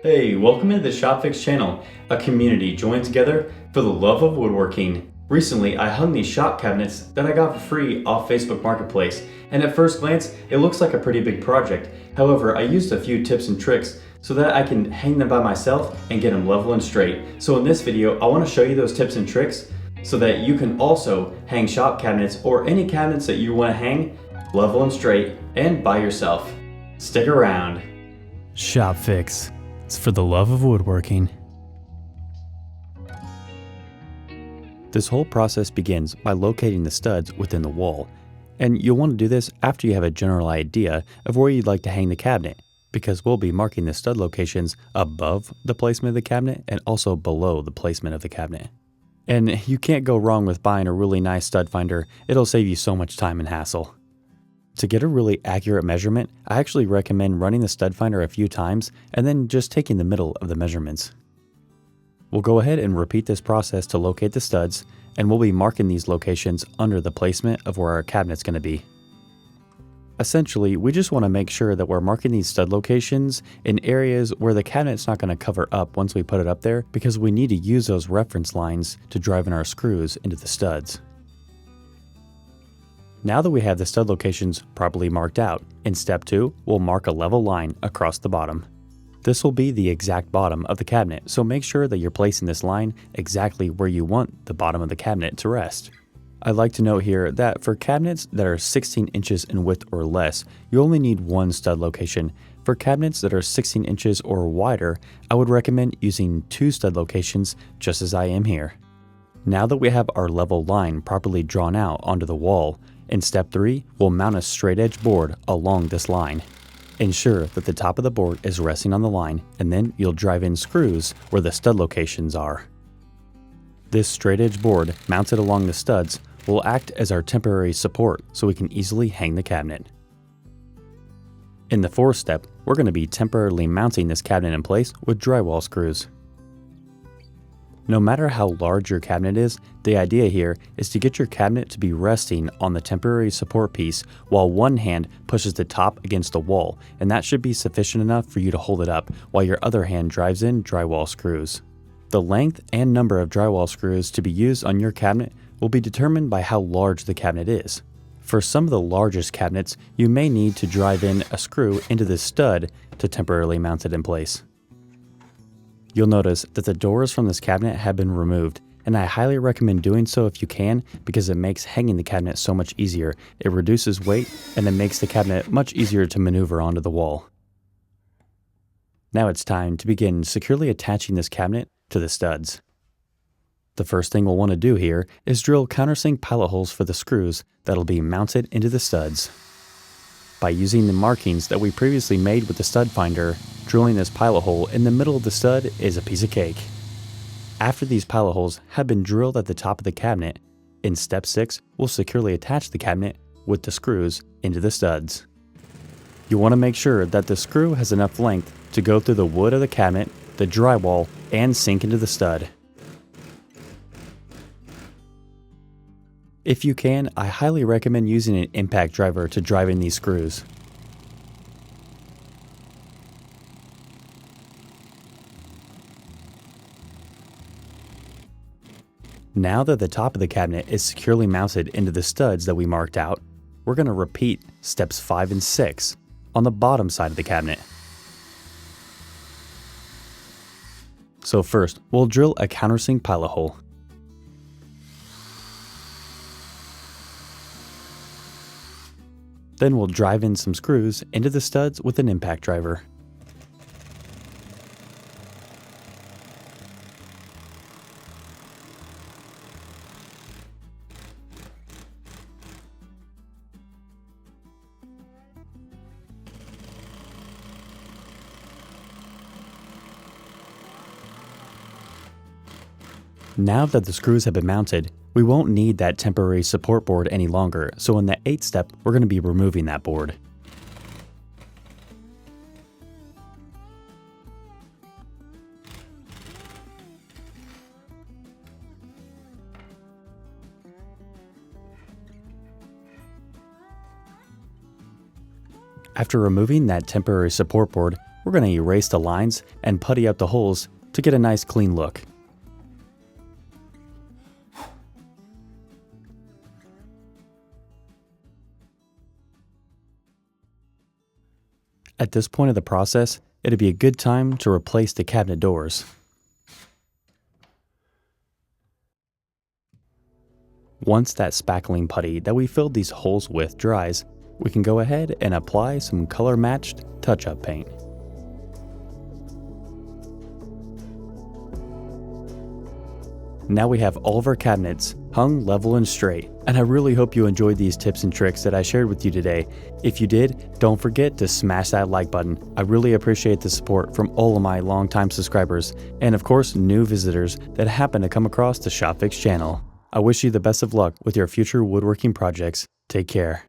Hey, welcome to the Shopfix channel, a community joined together for the love of woodworking. Recently, I hung these shop cabinets that I got for free off Facebook Marketplace, and at first glance, it looks like a pretty big project. However, I used a few tips and tricks so that I can hang them by myself and get them level and straight. So in this video, I want to show you those tips and tricks so that you can also hang shop cabinets or any cabinets that you want to hang level and straight and by yourself. Stick around. Shopfix. It's for the love of woodworking. This whole process begins by locating the studs within the wall, and you'll want to do this after you have a general idea of where you'd like to hang the cabinet, because we'll be marking the stud locations above the placement of the cabinet and also below the placement of the cabinet. And you can't go wrong with buying a really nice stud finder. It'll save you so much time and hassle. To get a really accurate measurement, I actually recommend running the stud finder a few times and then just taking the middle of the measurements. We'll go ahead and repeat this process to locate the studs, and we'll be marking these locations under the placement of where our cabinet's going to be. Essentially, we just want to make sure that we're marking these stud locations in areas where the cabinet's not going to cover up once we put it up there, because we need to use those reference lines to drive in our screws into the studs. Now that we have the stud locations properly marked out, in step 2, we'll mark a level line across the bottom. This will be the exact bottom of the cabinet, so make sure that you're placing this line exactly where you want the bottom of the cabinet to rest. I'd like to note here that for cabinets that are 16 inches in width or less, you only need one stud location. For cabinets that are 16 inches or wider, I would recommend using 2 stud locations, just as I am here. Now that we have our level line properly drawn out onto the wall, in step 3, we'll mount a straight edge board along this line. Ensure that the top of the board is resting on the line, and then you'll drive in screws where the stud locations are. This straight edge board mounted along the studs will act as our temporary support so we can easily hang the cabinet. In the 4th step, we're going to be temporarily mounting this cabinet in place with drywall screws. No matter how large your cabinet is, the idea here is to get your cabinet to be resting on the temporary support piece while one hand pushes the top against the wall, and that should be sufficient enough for you to hold it up while your other hand drives in drywall screws. The length and number of drywall screws to be used on your cabinet will be determined by how large the cabinet is. For some of the largest cabinets, you may need to drive in a screw into the stud to temporarily mount it in place. You'll notice that the doors from this cabinet have been removed, and I highly recommend doing so if you can, because it makes hanging the cabinet so much easier. It reduces weight, and it makes the cabinet much easier to maneuver onto the wall. Now it's time to begin securely attaching this cabinet to the studs. The first thing we'll want to do here is drill countersink pilot holes for the screws that'll be mounted into the studs. By using the markings that we previously made with the stud finder, drilling this pilot hole in the middle of the stud is a piece of cake. After these pilot holes have been drilled at the top of the cabinet, in step 6, we'll securely attach the cabinet with the screws into the studs. You want to make sure that the screw has enough length to go through the wood of the cabinet, the drywall, and sink into the stud. If you can, I highly recommend using an impact driver to drive in these screws. Now that the top of the cabinet is securely mounted into the studs that we marked out, we're going to repeat steps 5 and 6 on the bottom side of the cabinet. So first, we'll drill a countersink pilot hole. Then we'll drive in some screws into the studs with an impact driver. Now that the screws have been mounted, we won't need that temporary support board any longer, so in the 8th step, we're going to be removing that board. After removing that temporary support board, we're going to erase the lines and putty out the holes to get a nice clean look. At this point of the process, it'd be a good time to replace the cabinet doors. Once that spackling putty that we filled these holes with dries, we can go ahead and apply some color-matched touch-up paint. Now we have all of our cabinets hung level and straight, and I really hope you enjoyed these tips and tricks that I shared with you today. If you did, don't forget to smash that like button. I really appreciate the support from all of my longtime subscribers, and of course new visitors that happen to come across the Shopfix channel. I wish you the best of luck with your future woodworking projects. Take care.